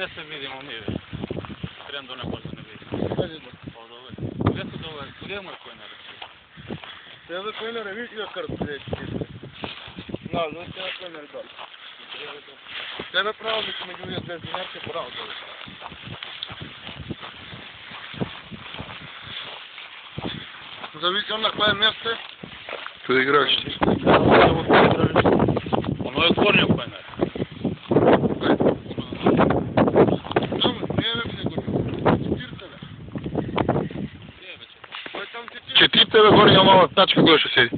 ne se vidimo mi. Trendo ne može ne vidi. Od ove. Gdje su dole? Gdje je moj kojnare? Тебе kojnare vidi da kartu reći. No, non c'è la kojnare dole. Tebe pravo bi se među uvijek dezinarke pravo dole. Зависи на кое место. Tu igrač. Ono je otvorio kojnare. Четирите бе горе има мала тачка, кога ще седи.